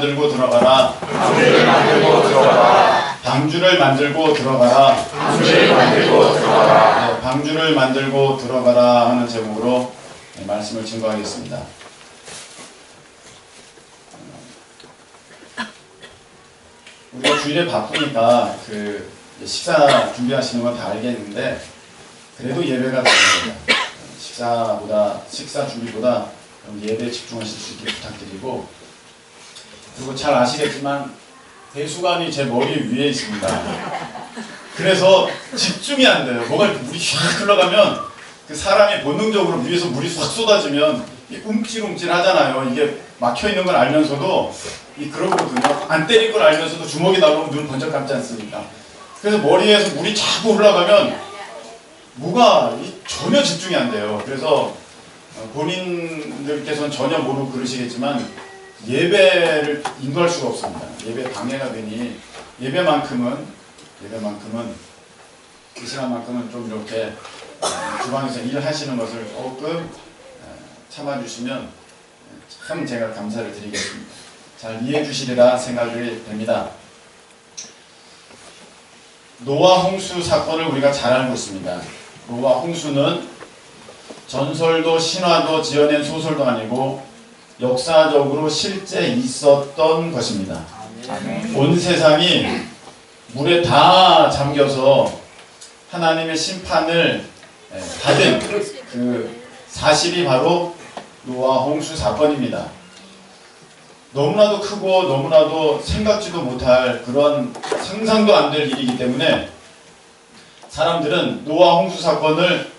만들고 들어가라. 방주를 만들고 들어가라. 방주를 만들고 들어가라. 방주를 만들고 들어가라. 네, 방주를 만들고 들어가라 하는 제목으로 말씀을 증거하겠습니다. 우리가 주일에 바쁘니까 그 식사 준비하시는 건 다 알겠는데 그래도 예배가 중요합니다. 식사 준비보다 예배에 집중하실 수 있게 부탁드리고, 그리고 잘 아시겠지만 배수관이 제 머리 위에 있습니다. 그래서 집중이 안 돼요. 뭐가 이렇게 물이 휙 흘러가면 그 사람이 본능적으로 위에서 물이 확 쏟아지면 움찔움찔 하잖아요. 이게 막혀 있는 걸 알면서도 그러거든요. 안 때릴 걸 알면서도 주먹이 나오면 눈 번쩍 감지 않습니까? 그래서 머리에서 물이 자꾸 흘러가면 뭐가 전혀 집중이 안 돼요. 그래서 본인들께서는 전혀 모르고 그러시겠지만 예배를 인도할 수가 없습니다. 예배 방해가 되니 예배만큼은 그 시간만큼은 좀 이렇게 주방에서 일하시는 것을 조금 참아주시면 참 제가 감사를 드리겠습니다. 잘 이해해 주시리라 생각이 됩니다. 노아 홍수 사건을 우리가 잘 알고 있습니다. 노아 홍수는 전설도 신화도 지어낸 소설도 아니고 역사적으로 실제 있었던 것입니다. 온 세상이 물에 다 잠겨서 하나님의 심판을 받은 그 사실이 바로 노아 홍수 사건입니다. 너무나도 크고 너무나도 생각지도 못할 그런 상상도 안 될 일이기 때문에 사람들은 노아 홍수 사건을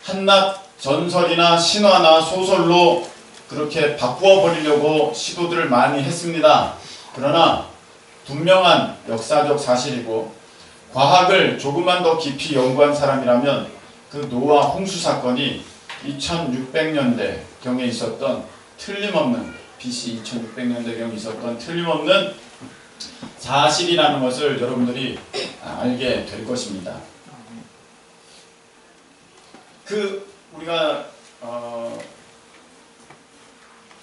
한낱 전설이나 신화나 소설로 그렇게 바꾸어 버리려고 시도들을 많이 했습니다. 그러나 분명한 역사적 사실이고 과학을 조금만 더 깊이 연구한 사람이라면 그 노아 홍수 사건이 2600년대경에 있었던 틀림없는 BC 2600년대경에 있었던 틀림없는 사실이라는 것을 여러분들이 알게 될 것입니다. 우리가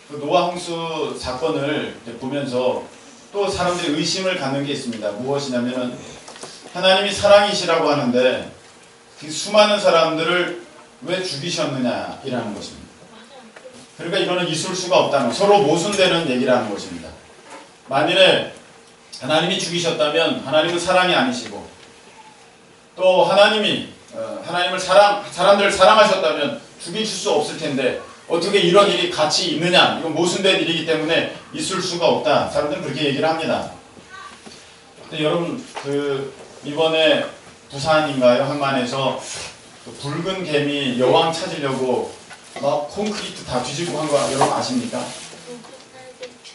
그 노아 홍수 사건을 보면서 또 사람들이 의심을 갖는 게 있습니다. 무엇이냐면은 하나님이 사랑이시라고 하는데 그 수많은 사람들을 왜 죽이셨느냐이라는 것입니다. 그러니까 이거는 있을 수가 없다는, 서로 모순되는 얘기라는 것입니다. 만일에 하나님이 죽이셨다면 하나님은 사랑이 아니시고, 또 하나님이 하나님을 사람들을 사랑하셨다면 죽이실 수 없을 텐데 어떻게 이런 일이 같이 있느냐, 이건 모순된 일이기 때문에 있을 수가 없다. 사람들은 그렇게 얘기를 합니다. 근데 여러분, 이번에 부산인가요? 항만에서 붉은 개미 여왕 찾으려고 막 콘크리트 다 뒤집고 한 거 여러분 아십니까?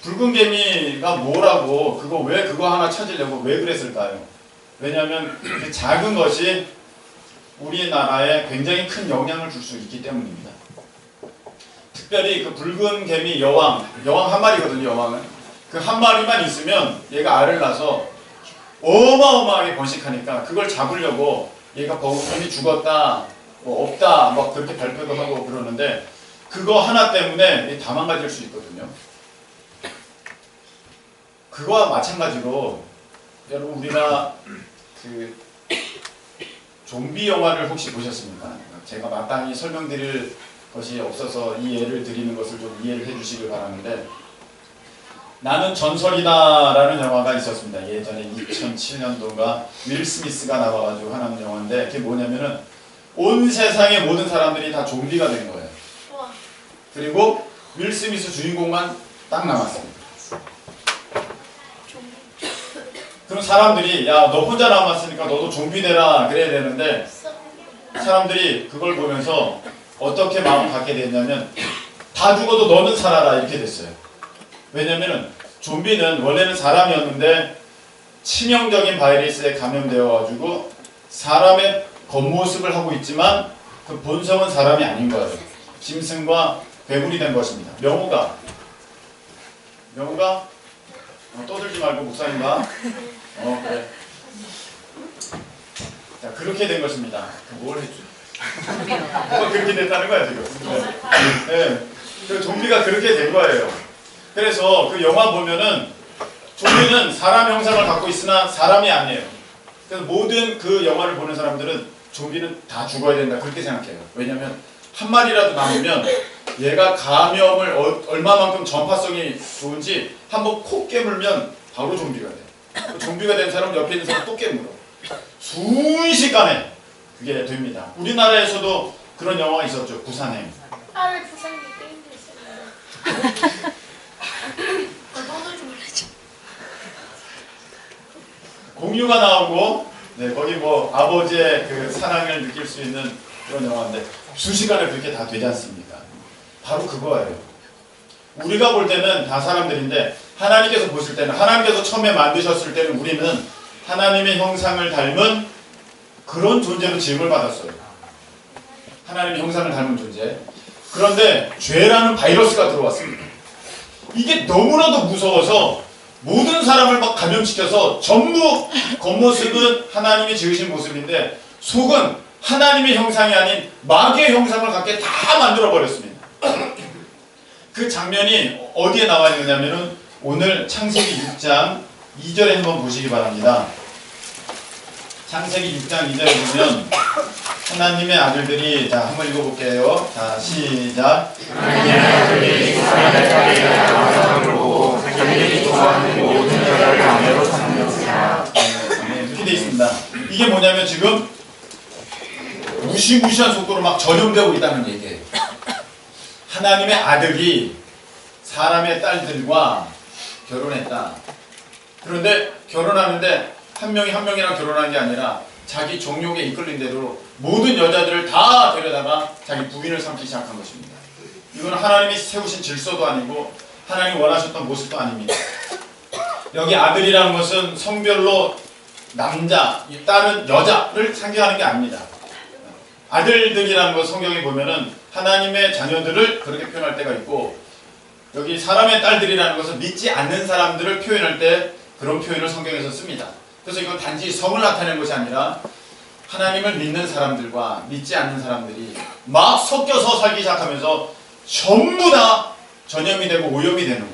붉은 개미가 뭐라고, 그거 하나 찾으려고 왜 그랬을까요? 왜냐하면 그 작은 것이 우리나라에 굉장히 큰 영향을 줄 수 있기 때문입니다. 특별히 그 붉은 개미 여왕 한 마리거든요. 여왕은 그 한 마리만 있으면 얘가 알을 낳아서 어마어마하게 번식하니까 그걸 잡으려고 얘가 이미 죽었다, 뭐 없다, 막 그렇게 발표도 하고 그러는데 그거 하나 때문에 다 망가질 수 있거든요. 그거와 마찬가지로 여러분, 우리가 그 좀비 영화를 혹시 보셨습니까? 제가 마땅히 설명드릴 것이 없어서 이 예를 드리는 것을 좀 이해를 해주시길 바라는데, 나는 전설이다 라는 영화가 있었습니다. 예전에 2007년도인가 윌 스미스가 나와가지고 하는 영화인데, 그게 뭐냐면은 온 세상의 모든 사람들이 다 좀비가 된 거예요. 그리고 윌 스미스 주인공만 딱 남았습니다. 그럼 사람들이 야, 너 혼자 남았으니까 너도 좀비 되라 그래야 되는데, 사람들이 그걸 보면서 어떻게 마음을 갖게 됐냐면 다 죽어도 너는 살아라 이렇게 됐어요. 왜냐면은 좀비는 원래는 사람이었는데 치명적인 바이러스에 감염되어 가지고 사람의 겉모습을 하고 있지만 그 본성은 사람이 아닌 거예요. 짐승과 괴물이 된 것입니다. 명우가 떠들지 말고 목사님과 그래. 자, 그렇게 된 것입니다. 뭘 했죠? 뭐가 그렇게 됐다는 거야 지금. 네. 그 좀비가 그렇게 된 거예요. 그래서 그 영화 보면은 좀비는 사람 형상을 갖고 있으나 사람이 아니에요. 그래서 모든 그 영화를 보는 사람들은 좀비는 다 죽어야 된다 그렇게 생각해요. 왜냐면 한 마리라도 남으면 얘가 감염을 얼마만큼 전파성이 좋은지 한번 콕 깨물면 바로 좀비가 돼. 그 좀비가 된 사람 옆에 있는 사람 또 깨물어. 순식간에 그게 됩니다. 우리나라에서도 그런 영화가 있었죠. 부산행. 왜 부산이 게임도 있었는데. 너도 좀 그러지. 공유가 나오고 거기 뭐 아버지의 그 사랑을 느낄 수 있는 그런 영화인데 순식간에 그렇게 다 되지 않습니까? 바로 그거예요. 우리가 볼 때는 다 사람들인데 하나님께서 보실 때는 하나님께서 처음에 만드셨을 때는 우리는 하나님의 형상을 닮은 그런 존재로 지음을 받았어요. 하나님의 형상을 닮은 존재. 그런데 죄라는 바이러스가 들어왔습니다. 이게 너무나도 무서워서 모든 사람을 막 감염시켜서 전부 겉모습은 하나님이 지으신 모습인데 속은 하나님의 형상이 아닌 마귀의 형상을 갖게 다 만들어버렸습니다. 그 장면이 어디에 나와 있느냐면은 오늘 창세기 6장 2절에 한번 보시기 바랍니다. 창세기 6장 2절에 보면 하나님의 아들들이 자 한번 읽어볼게요. 자 시작. 하나님의 아들이 이스라엘 자리에 나와서 보고 자기들이 좋아하는 모든 여자를 아내로 삼는지라. 이렇게 되어 있습니다. 이게 뭐냐면 지금 무시무시한 속도로 막 전염되고 있다는 얘기예요. 하나님의 아들이 사람의 딸들과 결혼했다. 그런데 결혼하는데 한 명이 한 명이랑 결혼한 게 아니라 자기 종족에 이끌린 대로 모든 여자들을 다 데려다가 자기 부인을 삼기 시작한 것입니다. 이건 하나님이 세우신 질서도 아니고 하나님이 원하셨던 모습도 아닙니다. 여기 아들이라는 것은 성별로 남자, 딸은 여자를 상징하는 게 아닙니다. 아들들이라는 것 성경에 보면은 하나님의 자녀들을 그렇게 표현할 때가 있고 여기 사람의 딸들이라는 것은 믿지 않는 사람들을 표현할 때 그런 표현을 성경에서 씁니다. 그래서 이건 단지 성을 나타내는 것이 아니라 하나님을 믿는 사람들과 믿지 않는 사람들이 막 섞여서 살기 시작하면서 전부 다 전염이 되고 오염이 되는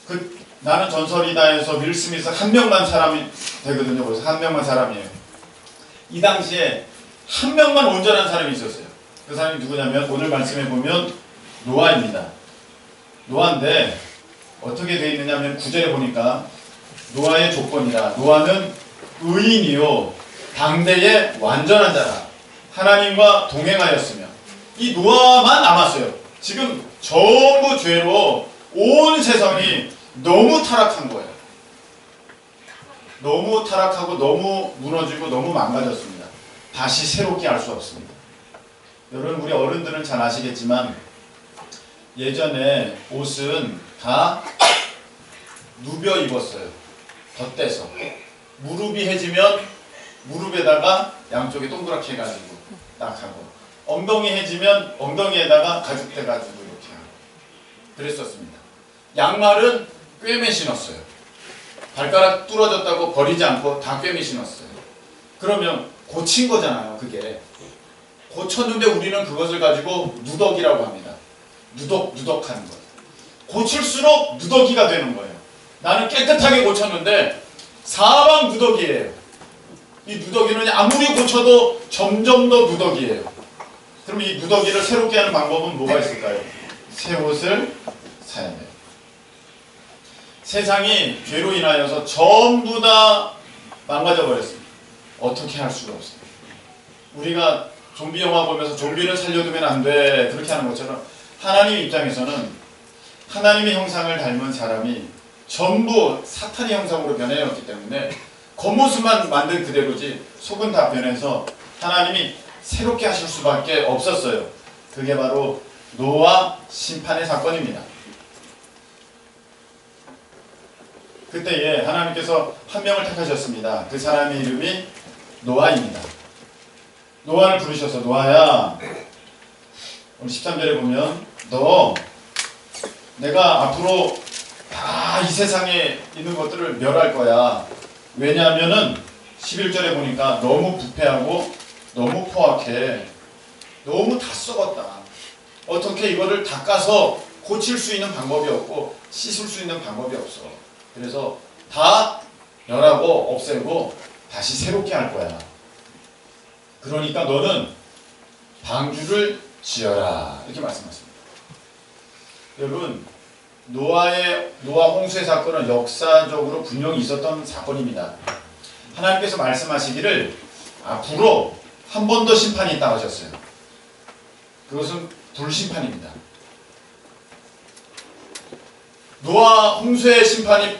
거예요. 나는 전설이다에서 윌 스미스 한 명만 사람이 되거든요. 그래서 한 명만 사람이에요. 이 당시에 한 명만 온전한 사람이 있었어요. 그 사람이 누구냐면 오늘 말씀해 보면 노아입니다. 노아인데 어떻게 되어 있느냐면 9절에 보니까 노아의 조건이라 노아는 의인이요 당대의 완전한 자라 하나님과 동행하였으며 이 노아만 남았어요. 지금 전부 죄로 온 세상이 너무 타락한 거예요. 너무 타락하고 너무 무너지고 너무 망가졌습니다. 다시 새롭게 할 수 없습니다. 여러분 우리 어른들은 잘 아시겠지만 예전에 옷은 다 누벼 입었어요. 덧대서 무릎이 해지면 무릎에다가 양쪽에 동그랗게 해가지고 딱 하고 엉덩이 해지면 엉덩이에다가 가죽대가지고 이렇게 하고 그랬었습니다. 양말은 꿰매 신었어요. 발가락 뚫어졌다고 버리지 않고 다 꿰매 신었어요. 그러면 고친 거잖아요. 그게 고쳤는데 우리는 그것을 가지고 누더기라고 합니다. 누덕하는 것. 고칠수록 누더기가 되는 거예요. 나는 깨끗하게 고쳤는데 사방 누더기예요. 이 누더기는 아무리 고쳐도 점점 더 누더기예요. 그럼 이 누더기를 새롭게 하는 방법은 뭐가 있을까요? 새 옷을 사야 돼요. 세상이 죄로 인하여서 전부 다 망가져 버렸습니다. 어떻게 할 수가 없어요. 우리가 좀비 영화 보면서 좀비를 살려두면 안 돼 그렇게 하는 것처럼 하나님 입장에서는 하나님의 형상을 닮은 사람이 전부 사탄의 형상으로 변해왔기 때문에 겉모습만 만든 그대로지 속은 다 변해서 하나님이 새롭게 하실 수밖에 없었어요. 그게 바로 노아 심판의 사건입니다. 그때에 하나님께서 한 명을 택하셨습니다. 그 사람의 이름이 노아입니다. 노아를 부르셔서 노아야 오늘 13절에 보면 너 내가 앞으로 다 이 세상에 있는 것들을 멸할 거야. 왜냐하면은 11절에 보니까 너무 부패하고 너무 포악해. 너무 다 썩었다. 어떻게 이거를 닦아서 고칠 수 있는 방법이 없고 씻을 수 있는 방법이 없어. 그래서 다 멸하고 없애고 다시 새롭게 할 거야. 그러니까 너는 방주를 지어라. 이렇게 말씀하십니다. 여러분, 노아 홍수의 사건은 역사적으로 분명히 있었던 사건입니다. 하나님께서 말씀하시기를 앞으로 한 번 더 심판이 있다고 하셨어요. 그것은 불심판입니다. 노아 홍수의 심판이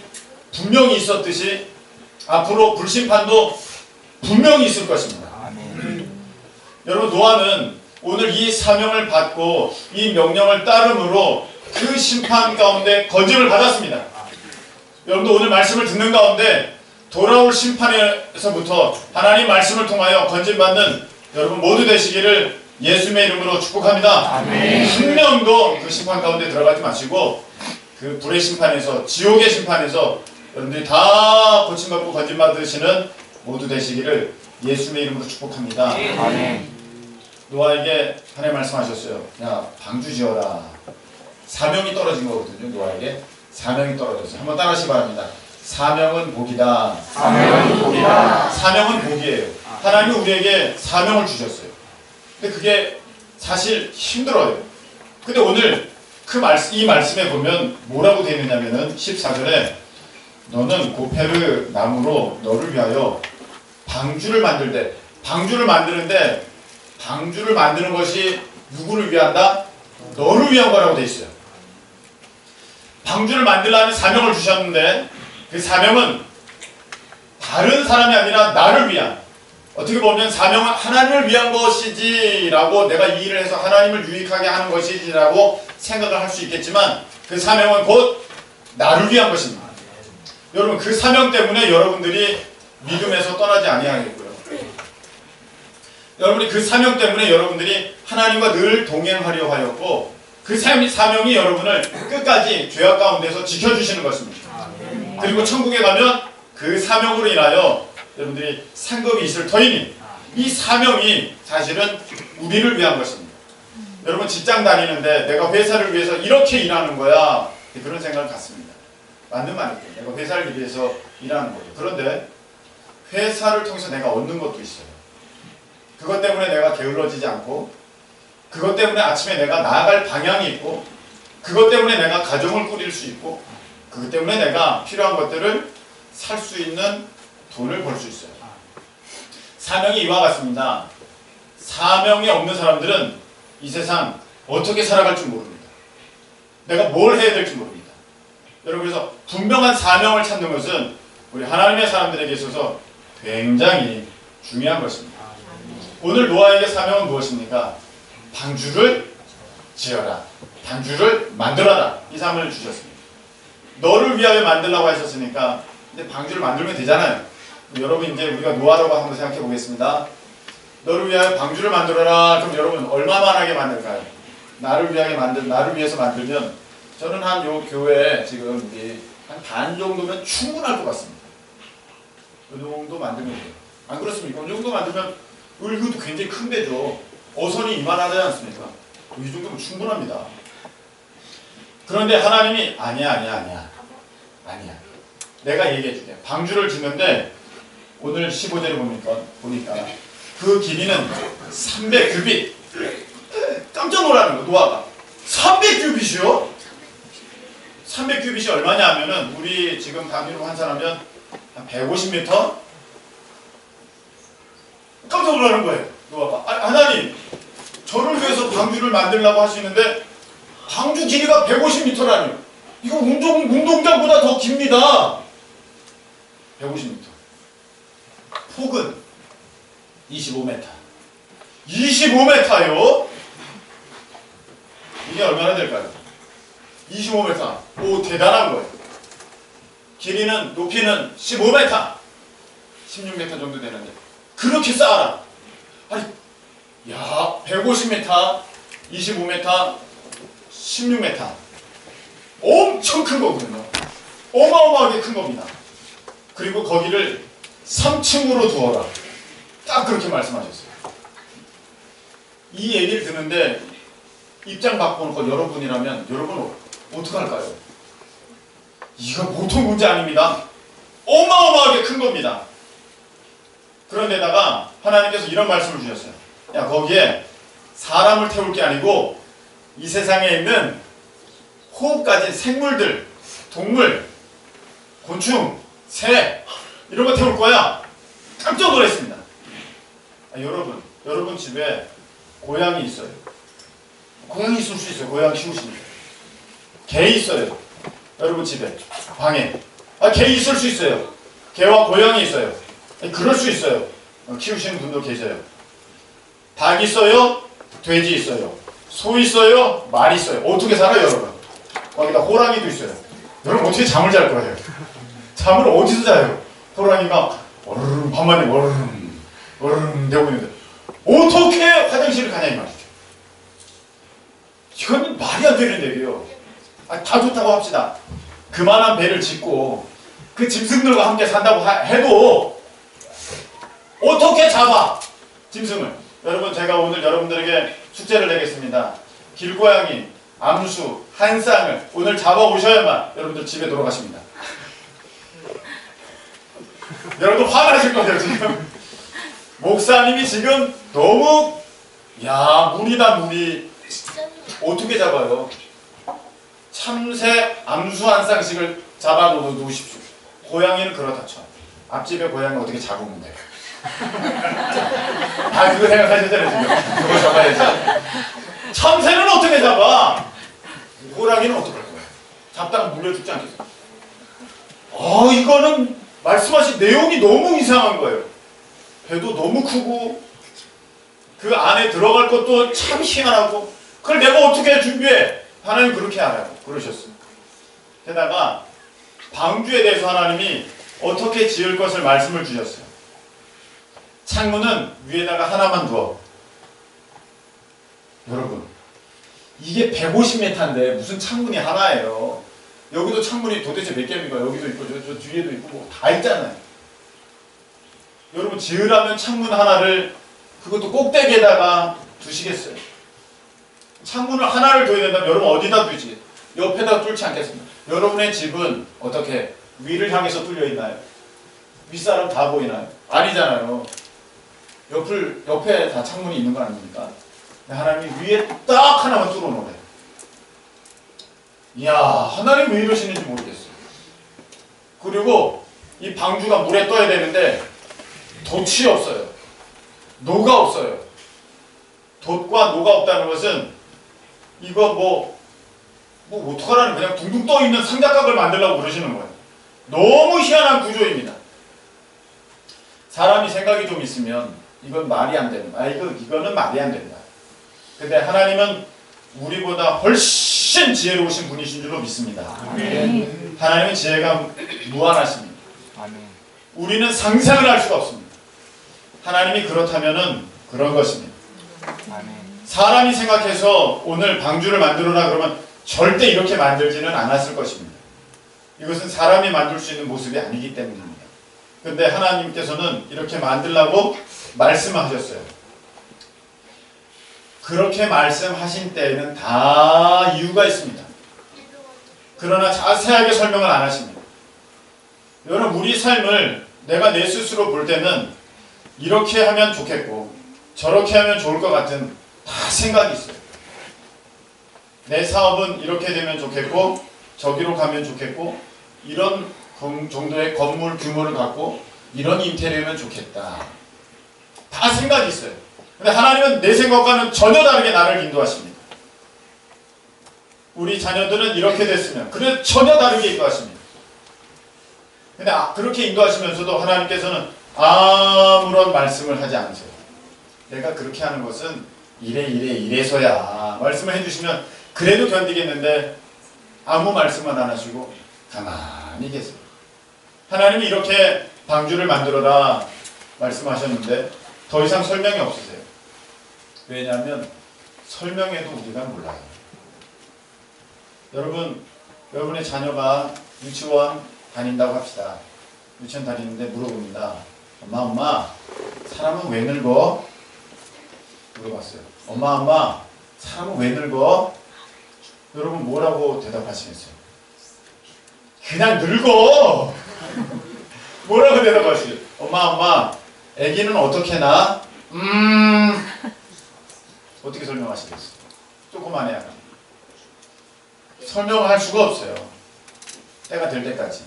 분명히 있었듯이 앞으로 불심판도 분명히 있을 것입니다. 여러분, 노아는 오늘 이 사명을 받고 이 명령을 따름으로 그 심판 가운데 건짐을 받았습니다. 여러분도 오늘 말씀을 듣는 가운데 돌아올 심판에서부터 하나님 말씀을 통하여 건짐받는 여러분 모두 되시기를 예수님의 이름으로 축복합니다. 한 명도 그 심판 가운데 들어가지 마시고 그 불의 심판에서, 지옥의 심판에서 여러분들이 다 고침받고 건짐받으시는 모두 되시기를 예수님의 이름으로 축복합니다. 노아에게 하나님 말씀하셨어요. 야, 방주 지어라. 사명이 떨어진 거거든요. 노아에게 사명이 떨어졌어요. 한번 따라하시기 바랍니다. 사명은 복이다. 사명은 복이다. 사명은 복이에요. 하나님이 우리에게 사명을 주셨어요. 근데 그게 사실 힘들어요. 근데 오늘 이 말씀에 보면 뭐라고 되어 있느냐면은 14절에 너는 고페르 나무로 너를 위하여 방주를 만들되, 방주를 만드는데 방주를 만드는 것이 누구를 위한다? 너를 위한 거라고 되어 있어요. 방주를 만들라는 사명을 주셨는데 그 사명은 다른 사람이 아니라 나를 위한, 어떻게 보면 사명은 하나님을 위한 것이지라고, 내가 이 일을 해서 하나님을 유익하게 하는 것이지라고 생각을 할 수 있겠지만 그 사명은 곧 나를 위한 것입니다. 여러분, 그 사명 때문에 여러분들이 믿음에서 떠나지 아니하겠고요. 여러분이 그 사명 때문에 여러분들이 하나님과 늘 동행하려 하였고 그 사명이 여러분을 끝까지 죄악 가운데서 지켜주시는 것입니다. 그리고 천국에 가면 그 사명으로 인하여 여러분들이 상급이 있을 터이니 이 사명이 사실은 우리를 위한 것입니다. 여러분, 직장 다니는데 내가 회사를 위해서 이렇게 일하는 거야, 그런 생각을 갖습니다. 맞는 말이죠. 내가 회사를 위해서 일하는 거예요. 그런데 회사를 통해서 내가 얻는 것도 있어요. 그것 때문에 내가 게을러지지 않고, 그것 때문에 아침에 내가 나아갈 방향이 있고, 그것 때문에 내가 가정을 꾸릴 수 있고, 그것 때문에 내가 필요한 것들을 살 수 있는 돈을 벌 수 있어요. 사명이 이와 같습니다. 사명이 없는 사람들은 이 세상 어떻게 살아갈지 모릅니다. 내가 뭘 해야 될지 모릅니다. 여러분, 그래서 분명한 사명을 찾는 것은 우리 하나님의 사람들에게 있어서 굉장히 중요한 것입니다. 오늘 노아에게 사명은 무엇입니까? 방주를 지어라. 방주를 만들어라. 이 사명을 주셨습니다. 너를 위하여 만들라고 하셨으니까 근데 방주를 만들면 되잖아요. 여러분, 이제 우리가 노아라고 한번 생각해 보겠습니다. 너를 위하여 방주를 만들어라. 그럼 여러분 얼마만하게 만들까요? 나를 위해서 만들면 저는 한 요 교회 지금 우리 한 반 정도면 충분할 것 같습니다. 이 정도 만들면 돼요. 안 그렇습니까? 이 정도 만들면 을구도 굉장히 큰 데죠. 어선이 이만하지 않습니까? 이 정도면 충분합니다. 그런데 하나님이 아니야. 내가 얘기해 줄게. 방주를 짓는데 오늘 15절에 보니까 그 길이는 300규빗. 깜짝 놀라는 거, 노아가. 300규빗이요? 300규빗이 얼마냐 하면은 우리 지금 단위로 환산하면 한 150m? 깜짝 놀라는 거예요, 노아가. 하나님, 저를 위해서 방주를 만들려고 하시는데 방주 길이가 150m라니요. 이거 운동장보다 더 깁니다. 150m. 폭은 25m. 25m요? 이게 얼마나 될까요? 25m. 오, 대단한 거예요. 길이는, 높이는 15m. 16m 정도 되는데 그렇게 쌓아라. 아니, 야, 150m, 25m, 16m. 엄청 큰 거거든요. 어마어마하게 큰 겁니다. 그리고 거기를 3층으로 두어라. 딱 그렇게 말씀하셨어요. 이 얘기를 듣는데 입장 바꿔놓고 여러분이라면 여러분 어떡할까요? 이거 보통 문제 아닙니다. 어마어마하게 큰 겁니다. 그런데다가 하나님께서 이런 말씀을 주셨어요. 야, 거기에 사람을 태울 게 아니고 이 세상에 있는 호흡 가진 생물들, 동물, 곤충, 새 이런 거 태울 거야. 깜짝 놀랐습니다. 여러분 집에 고양이 있어요. 고양이 있을 수 있어요. 고양이 키우시는 개 있어요. 여러분 집에 방에 개 있을 수 있어요. 개와 고양이 있어요. 그럴 수 있어요. 키우시는 분도 계세요. 닭 있어요. 돼지 있어요. 소 있어요. 말 있어요. 어떻게 살아요, 여러분? 거기다 호랑이도 있어요. 여러분 어떻게 잠을 잘 거예요? 잠을 어디서 자요? 호랑이가 어르릉 밤만에 어르릉 되고 있는데 어떻게 화장실을 가냐 이 말이죠. 이건 말이 안 되는 얘기예요. 다 좋다고 합시다. 그만한 배를 짓고 그 짐승들과 함께 산다고 해도 어떻게 잡아 짐승을? 여러분 제가 오늘 여러분들에게 숙제를 내겠습니다. 길고양이, 암수, 한쌍을 오늘 잡아오셔야만 여러분들 집에 돌아가십니다. 여러분들 화나실 거예요 지금. 목사님이 지금 너무 무리다 무리. 어떻게 잡아요? 참새, 암수 한 쌍씩을 잡아 놓으십시오. 고양이는 그렇다 쳐. 앞집에 고양이 어떻게 잡으면 돼요? 그거 생각하셨잖아요 지금. 그거 잡아야지. 참새는 어떻게 잡아? 호랑이는 어떡할 거야? 잡다가 물려 죽지 않겠어? 이거는 말씀하신 내용이 너무 이상한 거예요. 배도 너무 크고 그 안에 들어갈 것도 참 희한하고 그걸 내가 어떻게 준비해? 하나님 그렇게 알아요. 그러셨어요. 게다가 방주에 대해서 하나님이 어떻게 지을 것을 말씀을 주셨어요. 창문은 위에다가 하나만 두어. 여러분 이게 150m인데 무슨 창문이 하나예요. 여기도 창문이 도대체 몇 개입니까? 여기도 있고 저 뒤에도 있고 뭐 다 있잖아요. 여러분 지으라면 창문 하나를 그것도 꼭대기에다가 두시겠어요? 창문을 하나를 둬야 된다면 여러분 어디다 두지? 옆에다 뚫지 않겠습니까? 여러분의 집은 어떻게 위를 향해서 뚫려 있나요? 윗사람 다 보이나요? 아니잖아요. 옆에 다 창문이 있는 거 아닙니까? 하나님이 위에 딱 하나만 뚫어 놓으래. 이야, 하나님 왜 이러시는지 모르겠어요. 그리고 이 방주가 물에 떠야 되는데 돛이 없어요. 노가 없어요. 돛과 노가 없다는 것은 이거 뭐 어떡하라는 그냥 둥둥 떠 있는 삼각각을 만들려고 그러시는 거예요. 너무 희한한 구조입니다. 사람이 생각이 좀 있으면 이건 말이 안 된다. 이거는 말이 안 된다. 근데 하나님은 우리보다 훨씬 지혜로우신 분이신 줄로 믿습니다. 아멘. 하나님은 지혜가 무한하십니다. 아멘. 우리는 상상을 할 수가 없습니다. 하나님이 그렇다면은 그런 것입니다. 아멘. 사람이 생각해서 오늘 방주를 만들어라 그러면 절대 이렇게 만들지는 않았을 것입니다. 이것은 사람이 만들 수 있는 모습이 아니기 때문입니다. 근데 하나님께서는 이렇게 만들라고 말씀하셨어요. 그렇게 말씀하신 때에는 다 이유가 있습니다. 그러나 자세하게 설명을 안 하십니다. 여러분 우리 삶을 내가 내 스스로 볼 때는 이렇게 하면 좋겠고 저렇게 하면 좋을 것 같은 다 생각이 있어요. 내 사업은 이렇게 되면 좋겠고 저기로 가면 좋겠고 이런 정도의 건물 규모를 갖고 이런 인테리어면 좋겠다. 다 생각이 있어요. 근데 하나님은 내 생각과는 전혀 다르게 나를 인도하십니다. 우리 자녀들은 이렇게 됐으면 그래 전혀 다르게 인도하십니다. 근데 그렇게 인도하시면서도 하나님께서는 아무런 말씀을 하지 않으세요. 내가 그렇게 하는 것은 이래서야 말씀을 해주시면 그래도 견디겠는데 아무 말씀만 안 하시고 가만히 계세요. 하나님이 이렇게 방주를 만들어라 말씀하셨는데 더 이상 설명이 없으세요. 왜냐하면 설명해도 우리가 몰라요. 여러분의 자녀가 유치원 다닌다고 합시다. 유치원 다니는데 물어봅니다. 엄마 사람은 왜 늙어? 물어봤어요. 엄마 사람은 왜 늙어? 여러분 뭐라고 대답하시겠어요? 그냥 늙어. 뭐라고 대답하시겠어요? 엄마, 아기는 어떻게 나? 어떻게 설명하시겠어요? 조그만 애야. 설명할 수가 없어요. 때가 될 때까지.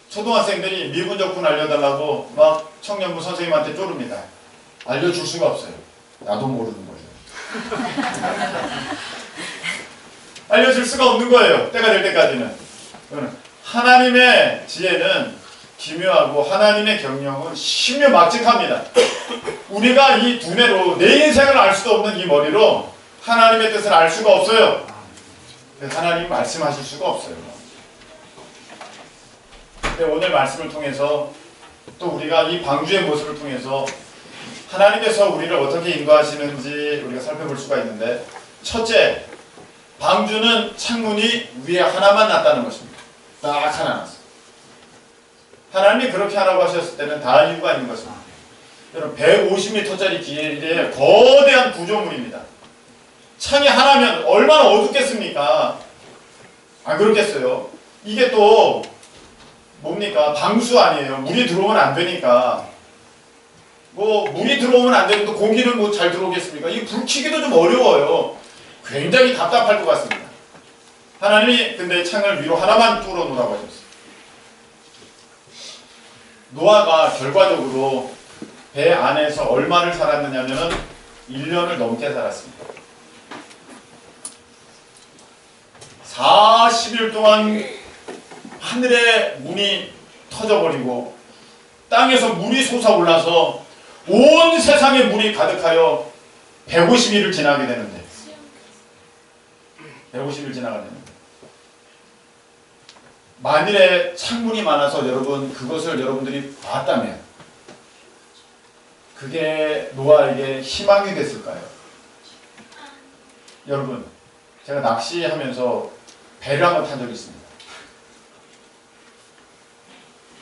초등학생들이 미분적분 알려달라고 막 청년부 선생님한테 쪼릅니다. 알려줄 수가 없어요. 나도 모르는 거죠. 알려줄 수가 없는 거예요. 때가 될 때까지는. 하나님의 지혜는 기묘하고 하나님의 경영은 신묘막직합니다. 우리가 이 두뇌로 내 인생을 알 수도 없는 이 머리로 하나님의 뜻을 알 수가 없어요. 하나님 말씀하실 수가 없어요. 근데 오늘 말씀을 통해서 또 우리가 이 방주의 모습을 통해서 하나님께서 우리를 어떻게 인도하시는지 우리가 살펴볼 수가 있는데, 첫째, 방주는 창문이 위에 하나만 났다는 것입니다. 딱 하나 났어요. 하나님이 그렇게 하라고 하셨을 때는 다 이유가 있는 것입니다. 여러분 150m짜리 길이의 거대한 구조물입니다. 창이 하나면 얼마나 어둡겠습니까? 안 그렇겠어요? 이게 또 뭡니까? 방수 아니에요. 물이 들어오면 안 되니까. 뭐 물이 들어오면 안 되는데 공기는 뭐 잘 들어오겠습니까? 이 불 켜기도 좀 어려워요. 굉장히 답답할 것 같습니다. 하나님이 근데 창을 위로 하나만 뚫어 놓으라고 하셨어요. 노아가 결과적으로 배 안에서 얼마를 살았느냐면 1년을 넘게 살았습니다. 40일 동안 하늘에 문이 터져버리고 땅에서 물이 솟아올라서 온 세상에 물이 가득하여 150일을 지나게 되는데 150일 지나가게 되는데 만일에 창문이 많아서 여러분 그것을 여러분들이 봤다면 그게 노아에게 희망이 됐을까요? 여러분 제가 낚시하면서 배를 한번 탄 적이 있습니다.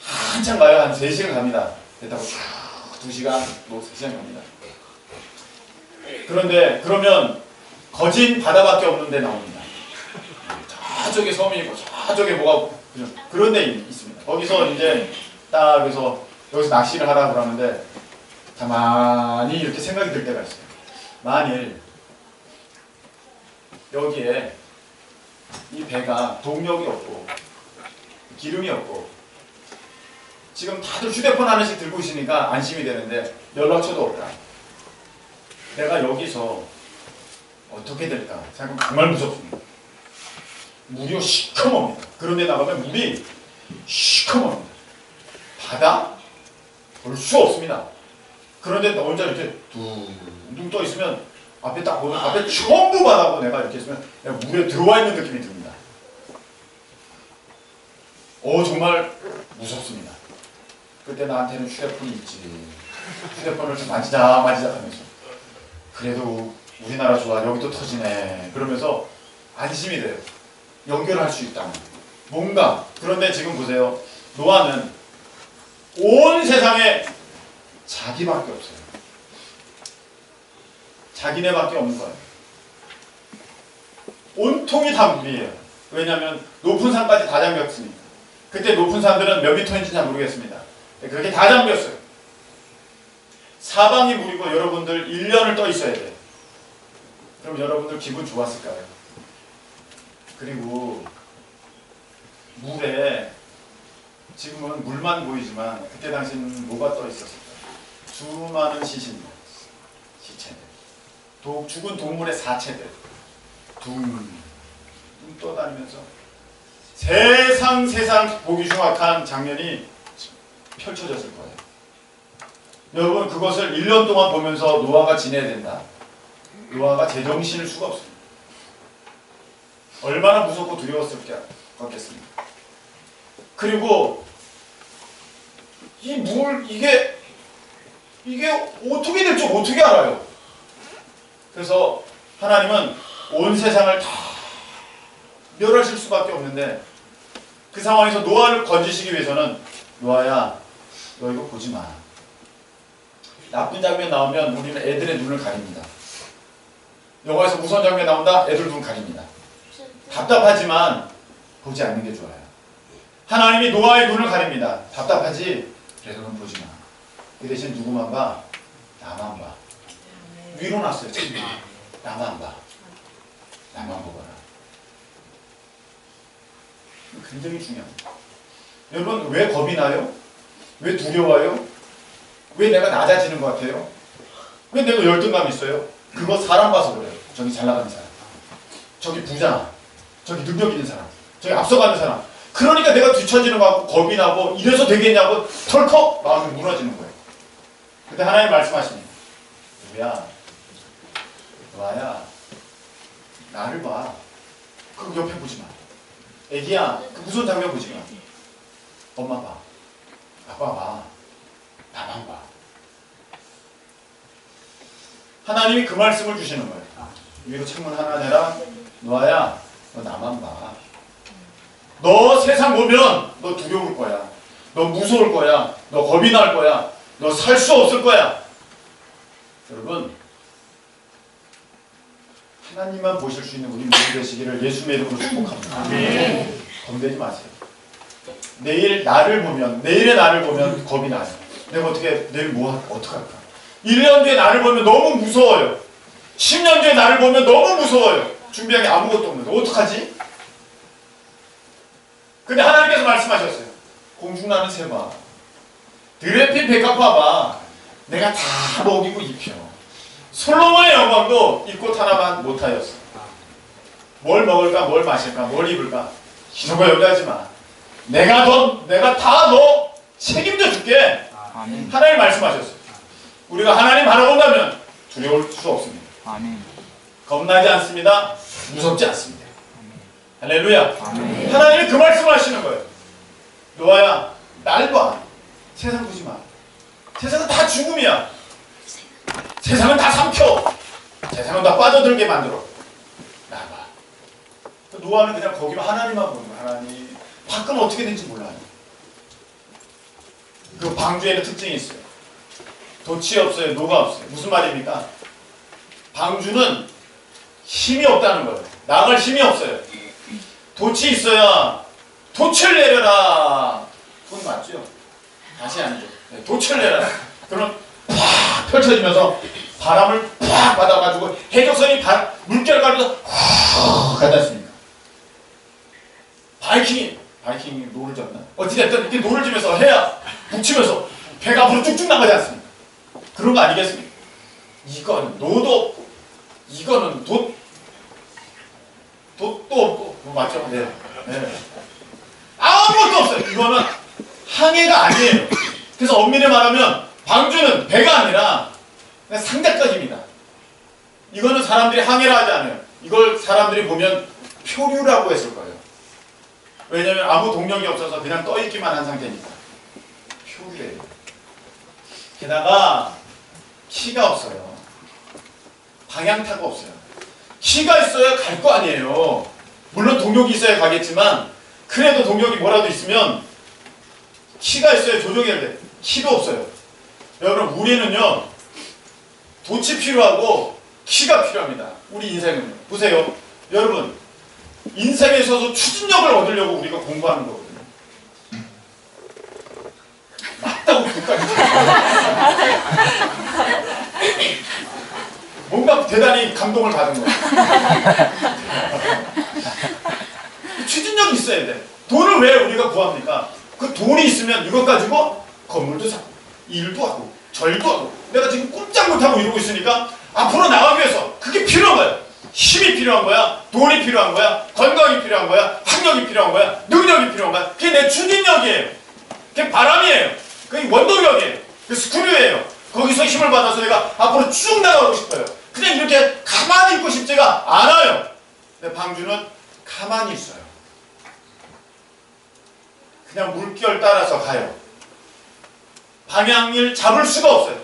한참 가요. 한 3시간 갑니다. 배 타고 쭉 2시간, 뭐 3시간 갑니다. 그런데 그러면 거진 바다밖에 없는 데 나옵니다. 저쪽에 섬이 있고 저쪽에 뭐가 그런 데 있습니다. 거기서 이제 딱 그래서 여기서 낚시를 하라고 그러는데 가만히 이렇게 생각이 들 때가 있어요. 만일 여기에 이 배가 동력이 없고 기름이 없고 지금 다들 휴대폰 하나씩 들고 있으니까 안심이 되는데 연락처도 없다. 내가 여기서 어떻게 될까 생각하면 정말 무섭습니다. 물이 시커멉니다. 그런데 나가면 물이 시커멉니다. 바다? 볼 수 없습니다. 그런데 나 혼자 이렇게 둥둥 떠 있으면 앞에 딱 보면 앞에 전부 바다고 내가 이렇게 있으면 내가 물에 들어와 있는 느낌이 듭니다. 정말 무섭습니다. 그때 나한테는 휴대폰이 있지. 휴대폰을 좀 만지작 하면서 그래도 우리나라 좋아. 여기도 터지네. 그러면서 안심이 돼요. 연결할 수 있다면 뭔가. 그런데 지금 보세요. 노아는 온 세상에 자기밖에 없어요. 자기네밖에 없는 거예요. 온통이 다 물이에요. 왜냐하면 높은 산까지 다 잠겼으니까. 그때 높은 산들은 몇 미터인지 잘 모르겠습니다. 그렇게 다 잠겼어요. 사방이 물이고 여러분들 1년을 떠 있어야 돼요. 그럼 여러분들 기분 좋았을까요? 그리고 물에 지금은 물만 보이지만 그때 당시는 뭐가 떠 있었을까요? 수많은 시신들, 시체들, 죽은 동물의 사체들 둥 떠다니면서 세상 보기 흉악한 장면이 펼쳐졌을 거예요. 여러분 그것을 1년 동안 보면서 노아가 지내야 된다. 노아가 제정신일 수가 없습니다. 얼마나 무섭고 두려웠을 것 같겠습니까? 그리고 이 물 이게 어떻게 될지 어떻게 알아요? 그래서 하나님은 온 세상을 다 멸하실 수밖에 없는데 그 상황에서 노아를 건지시기 위해서는 노아야 너 이거 보지 마. 나쁜 장면 나오면 우리는 애들의 눈을 가립니다. 영화에서 무서운 장면 나온다. 애들 눈 가립니다. 답답하지만 보지 않는 게 좋아요. 하나님이 노아의 눈을 가립니다. 답답하지? 그래서는 보지 마. 그 대신 누구만 봐? 나만 봐. 위로 놨어요. 나만 봐. 나만 보거라. 굉장히 중요합니다. 여러분, 왜 겁이 나요? 왜 두려워요? 왜 내가 낮아지는 것 같아요? 왜 내가 열등감이 있어요? 그거 사람 봐서 그래요. 저기 잘 나가는 사람, 저기 부자, 저기 능력 있는 사람, 저기 앞서가는 사람. 그러니까 내가 뒤처지는 것 같고 겁이 나고 이래서 되겠냐고 털컥 마음이 무너지는 거예요. 그때 하나님 말씀하십니다. 노아야, 나를 봐. 그 옆에 보지 마. 애기야, 그 무서운 장면 보지 마. 엄마 봐. 아빠 봐. 나만 봐. 하나님이 그 말씀을 주시는 거예요. 위로 창문 하나 내라. 노아야, 너 나만 봐. 너 세상 보면 너 두려울 거야. 너 무서울 거야. 너 겁이 날 거야. 너 살 수 없을 거야. 여러분, 하나님만 보실 수 있는 우리 모두 되시기를 예수님의 이름으로 축복합니다. 겁내지 마세요. 내일의 나를 보면 겁이 나요. 내가 내일 어떡할까? 1년 뒤에 나를 보면 너무 무서워요. 10년 뒤에 나를 보면 너무 무서워요. 준비한 게 아무것도 없는데 어떡하지? 근데 하나님께서 말씀하셨어요. 공중나는 새봐. 들에 핀 백합화봐. 내가 다 먹이고 입혀. 솔로몬의 영광도 이 꽃 하나만 못하였어. 뭘 먹을까, 뭘 마실까, 뭘 입을까 이런 거 염려하지 마. 내가 다 너 책임져 줄게. 아멘. 하나님 말씀하셨어요. 우리가 하나님 바라본다면 두려울 수 없습니다. 아멘. 겁나지 않습니다. 무섭지 않습니다. 할렐루야. 아멘. 하나님이 그 말씀을 하시는 거예요. 노아야, 날 봐. 세상 보지 마. 세상은 다 죽음이야. 세상은 다 삼켜. 세상은 다 빠져들게 만들어. 나 봐. 노아는 그냥 거기만 하나님만 보는 거야. 하나님. 밖은 어떻게 된지 몰라요. 그 방주에는 특징이 있어요. 돛이 없어요. 노가 없어요. 무슨 말입니까? 방주는 힘이 없다는 거예요. 나갈 힘이 없어요. 돛이 있어야 돛을 내려라. 돈 맞죠? 다시 아니죠. 네, 돛을 내려라. 그러면 팍 펼쳐지면서 바람을 팍 받아가지고 해적선이 물결 가면서 후 가닿습니다. 바이킹이 노를 젓나? 어찌됐든 이렇게 노를 지면서 해야 북치면서 배가 앞으로 쭉쭉 나가지 않습니까? 그런 거 아니겠습니까? 이거는 노도 이거는 돛도 없고 맞죠? 네. 아무것도 없어요. 이거는 항해가 아니에요. 그래서 엄밀히 말하면 방주는 배가 아니라 그냥 상대까지입니다. 이거는 사람들이 항해를 하지 않아요. 이걸 사람들이 보면 표류라고 했을 거예요. 왜냐하면 아무 동력이 없어서 그냥 떠있기만 한 상태니까. 표류예요. 게다가 키가 없어요. 방향타가 없어요. 키가 있어야 갈 거 아니에요. 물론 동력이 있어야 가겠지만 그래도 동력이 뭐라도 있으면 키가 있어야 조종해야 돼. 키도 없어요. 여러분, 우리는요 돛이 필요하고 키가 필요합니다. 우리 인생은요. 보세요. 여러분, 인생에 있어서 추진력을 얻으려고 우리가 공부하는 거거든요. 맞다고 끝까지 뭔가 대단히 감동을 받은 거예요. 추진력이 있어야 돼. 돈을 왜 우리가 구합니까? 그 돈이 있으면 이것 가지고 건물도 사고 일도 하고 절도 하고 내가 지금 꼼짝 못하고 이러고 있으니까 앞으로 나가기 위해서 그게 필요한 거야. 힘이 필요한 거야. 돈이 필요한 거야. 건강이 필요한 거야. 학력이 필요한 거야. 능력이 필요한 거야. 그게 내 추진력이에요. 그게 바람이에요. 그게 원동력이에요. 그게 스크류예요. 거기서 힘을 받아서 내가 앞으로 쭉 나가고 싶어요. 그냥 이렇게 가만히 있고 싶지가 않아요. 근데 방주는 가만히 있어요. 그냥 물결 따라서 가요. 방향을 잡을 수가 없어요.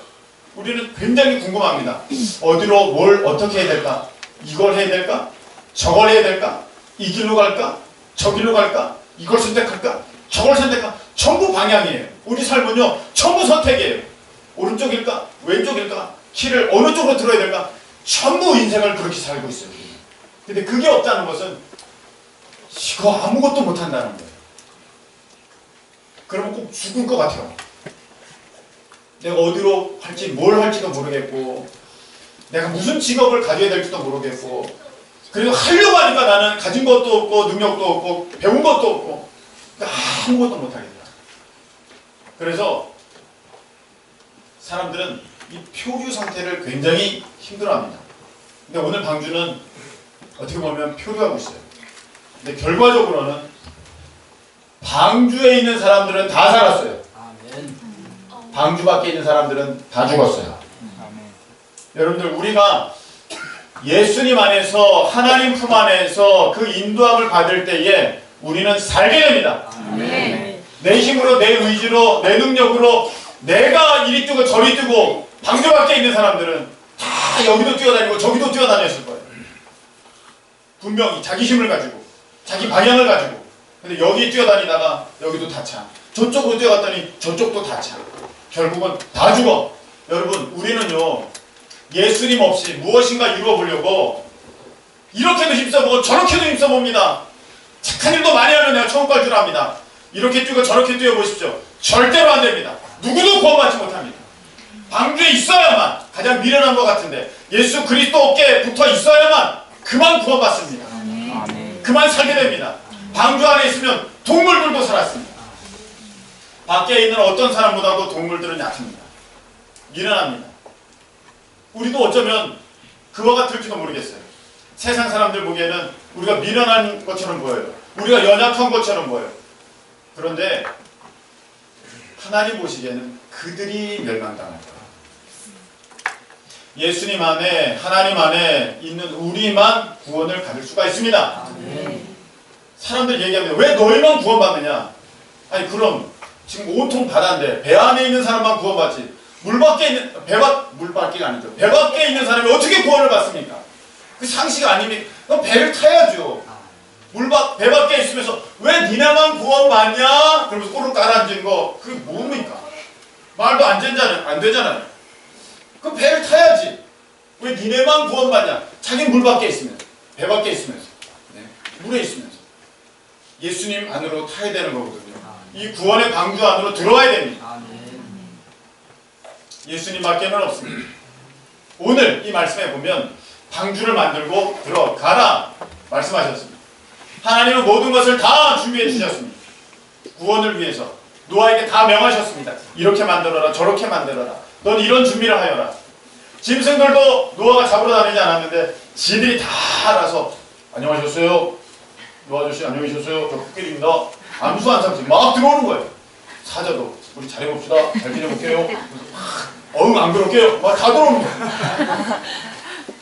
우리는 굉장히 궁금합니다. 어디로 뭘 어떻게 해야 될까? 이걸 해야 될까? 저걸 해야 될까? 이 길로 갈까? 저 길로 갈까? 이걸 선택할까? 저걸 선택할까? 전부 방향이에요. 우리 삶은요 전부 선택이에요. 오른쪽일까? 왼쪽일까? 키를 어느 쪽으로 들어야 될까? 전부 인생을 그렇게 살고 있어요. 근데 그게 없다는 것은 이거 아무것도 못한다는 거예요. 그러면 꼭 죽을 것 같아요. 내가 어디로 할지 뭘 할지도 모르겠고 내가 무슨 직업을 가져야 될지도 모르겠고 그래도 하려고 하니까 나는 가진 것도 없고 능력도 없고 배운 것도 없고 아무것도 못하겠다. 그래서 사람들은 이 표류 상태를 굉장히 힘들어합니다. 근데 오늘 방주는 어떻게 보면 표류하고 있어요. 근데 결과적으로는 방주에 있는 사람들은 다 살았어요. 방주 밖에 있는 사람들은 다 죽었어요. 여러분들 우리가 예수님 안에서 하나님 품 안에서 그 인도함을 받을 때에 우리는 살게 됩니다. 내 힘으로 내 의지로 내 능력으로 내가 이리 뛰고 저리 뛰고 방주 밖에 있는 사람들은 다 여기도 뛰어다니고 저기도 뛰어다녔을 거예요. 분명히 자기 힘을 가지고 자기 방향을 가지고 근데 여기 뛰어다니다가 여기도 다차 저쪽으로 뛰어갔더니 저쪽도 다차 결국은 다 죽어. 여러분 우리는요 예수님 없이 무엇인가 이루어보려고 이렇게도 힘써보고 저렇게도 힘써봅니다. 착한 일도 많이 하면 내가 천국 갈 줄 압니다. 이렇게 뛰고 저렇게 뛰어보십시오. 절대로 안 됩니다. 누구도 구원받지 못합니다. 방주에 있어야만 가장 미련한 것 같은데 예수 그리스도 어깨에 붙어 있어야만 그만 구원받습니다. 그만 살게 됩니다. 방주 안에 있으면 동물들도 살았습니다. 밖에 있는 어떤 사람보다도 동물들은 약합니다. 미련합니다. 우리도 어쩌면 그와 같을지도 모르겠어요. 세상 사람들 보기에는 우리가 미련한 것처럼 보여요. 우리가 연약한 것처럼 보여요. 그런데 하나님 보시기에는 그들이 멸망당할 거예요. 예수님 안에 하나님 안에 있는 우리만 구원을 받을 수가 있습니다. 사람들 얘기합니다. 왜 너희만 구원받느냐? 아니 그럼 지금 온통 바다인데 배 안에 있는 사람만 구원받지 물 밖에 있는 물 밖에가 아니죠. 배 밖에 있는 사람이 어떻게 구원을 받습니까? 그 상식 아닙니까? 그럼 배를 타야죠. 배 밖에 있으면서 왜 니네만 구원받냐? 그러면서 꼬르륵 깔아앉은 거 그게 뭡니까? 말도 안 되잖아요. 그럼 배를 타야지. 왜 니네만 구원받냐? 자기는 물 밖에 있으면서 배 밖에 있으면서 물에 있으면서 예수님 안으로 타야 되는 거거든요. 이 구원의 방주 안으로 들어와야 됩니다. 예수님밖에는 없습니다. 오늘 이 말씀에 보면 방주를 만들고 들어가라 말씀하셨습니다. 하나님은 모든 것을 다 준비해 주셨습니다. 구원을 위해서 노아에게 다 명하셨습니다. 이렇게 만들어라 저렇게 만들어라 넌 이런 준비를 하여라. 짐승들도 노아가 잡으러 다니지 않았는데 지들이 다 알아서 안녕하셨어요 노아 아저씨 안녕하셨어요 저 코끼리입니다. 암수 안 삼지 막 들어오는 거예요. 사자도 우리 잘해봅시다 잘 지내볼게요 어흥 안 그럴게요 막 다 들어오는 거예요.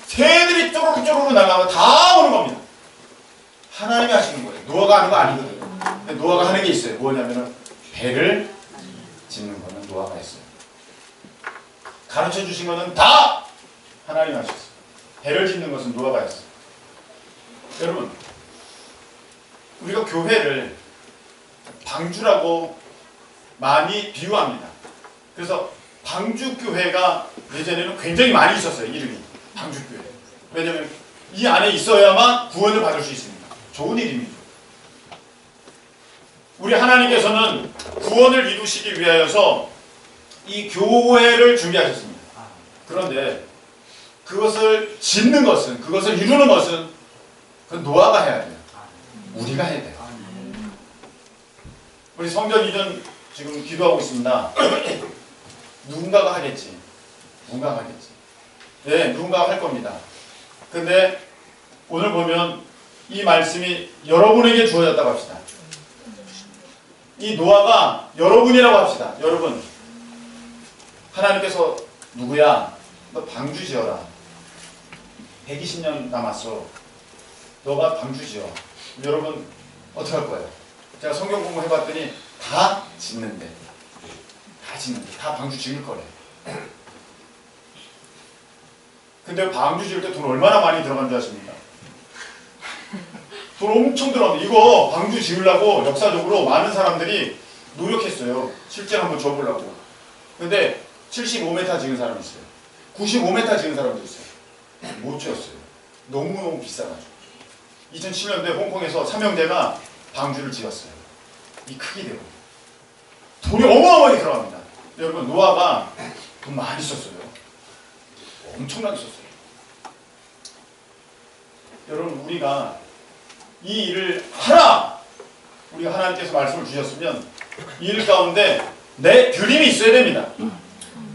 새들이 쪼르르 나가면 다 오는 겁니다. 하나님이 하시는 거예요. 노아가 하는 거 아니거든요. 근데 노아가 하는 게 있어요. 뭐냐면은 배를 짓는 거는 노아가 했어요. 가르쳐 주신 거는 다 하나님이 하셨어요. 배를 짓는 것은 노아가 했어요. 여러분 우리가 교회를 방주라고 많이 비유합니다. 그래서 방주교회가 예전에는 굉장히 많이 있었어요. 이름이 방주교회. 왜냐하면 이 안에 있어야만 구원을 받을 수 있습니다. 좋은 이름이죠. 우리 하나님께서는 구원을 이루시기 위하여서 이 교회를 준비하셨습니다. 그런데 그것을 짓는 것은 그것을 이루는 것은 그건 노아가 해야 돼요. 우리가 해야 돼요. 우리 성전 이전 지금 기도하고 있습니다. 누군가가 하겠지. 누군가가 하겠지. 네, 누군가가 할 겁니다. 근데 오늘 보면 이 말씀이 여러분에게 주어졌다고 합시다. 이 노아가 여러분이라고 합시다. 여러분 하나님께서 누구야? 너 방주 지어라. 120년 남았어. 너가 방주 지어. 여러분 어떻게 할 거예요? 제가 성경 공부해봤더니 다 짓는데 다 방주 지을 거래. 근데 방주 지을 때 돈 얼마나 많이 들어간 줄 아십니까? 돈 엄청 들어갑니다. 이거 방주 지으려고 역사적으로 많은 사람들이 노력했어요. 실제로 한번 줘보려고. 근데 75m 지은 사람이 있어요. 95m 지은 사람도 있어요. 못 지었어요. 너무너무 비싸가지고. 2007년도에 홍콩에서 삼형제가 방주를 지었어요. 이 크기대로. 돈이 어마어마하게 들어갑니다. 여러분, 노아가 돈 많이 썼어요. 엄청나게 썼어요. 여러분, 우리가 이 일을 하라! 우리가 하나님께서 말씀을 주셨으면 이 일 가운데 내 드림이 있어야 됩니다.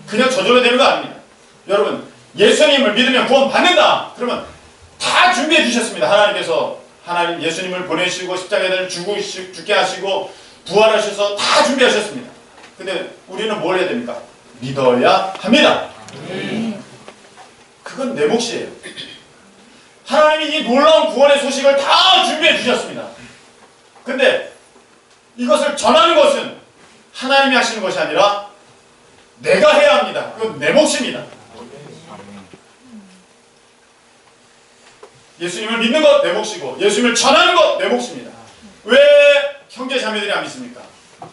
그냥 저절로 되는 거 아닙니다. 여러분, 예수님을 믿으면 구원 받는다! 그러면 다 준비해 주셨습니다. 하나님께서 하나님 예수님을 보내시고 십자가에 죽게 하시고 부활하셔서 다 준비하셨습니다. 근데 우리는 뭘 해야 됩니까? 믿어야 합니다. 그건 내 몫이에요. 하나님이 이 놀라운 구원의 소식을 다 준비해 주셨습니다. 근데 이것을 전하는 것은 하나님이 하시는 것이 아니라 내가 해야 합니다. 그건 내 몫입니다. 예수님을 믿는 것 내 몫이고 예수님을 전하는 것 내 몫입니다. 왜 형제 자매들이 안 믿습니까?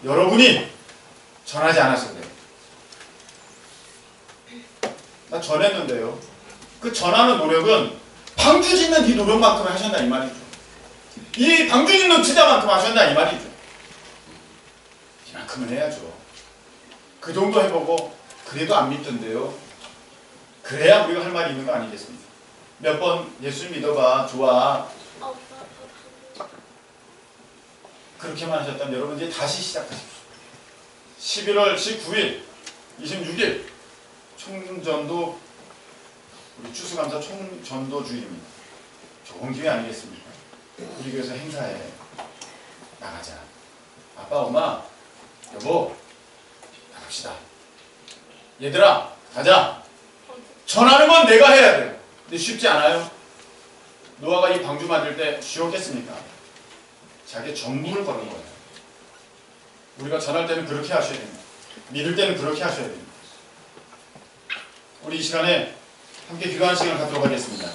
여러분이 전하지 않았어요. 나 전했는데요. 그 전하는 노력은 방주 짓는 이 노력만큼 하셨나 이 말이죠. 이 방주 짓는 투자만큼 하셨나 이 말이죠. 이만큼은 해야죠. 그 정도 해보고 그래도 안 믿던데요. 그래야 우리가 할 말이 있는 거 아니겠습니까? 몇 번 예수 믿어봐 좋아 그렇게만 하셨다면 여러분 이제 다시 시작하십시오. 11월 19일 26일 총전도 우리 추수감사 총전도 주일입니다. 좋은 기회 아니겠습니까? 우리 교회에서 행사에 나가자. 아빠 엄마 여보 나갑시다. 얘들아 가자. 전하는 건 내가 해야 돼요. 근데 쉽지 않아요. 노아가 이 방주 만들 때 쉬웠겠습니까? 자기의 전부를 거는 거예요. 우리가 전할 때는 그렇게 하셔야 됩니다. 믿을 때는 그렇게 하셔야 됩니다. 우리 이 시간에 함께 기도하는 시간을 갖도록 하겠습니다.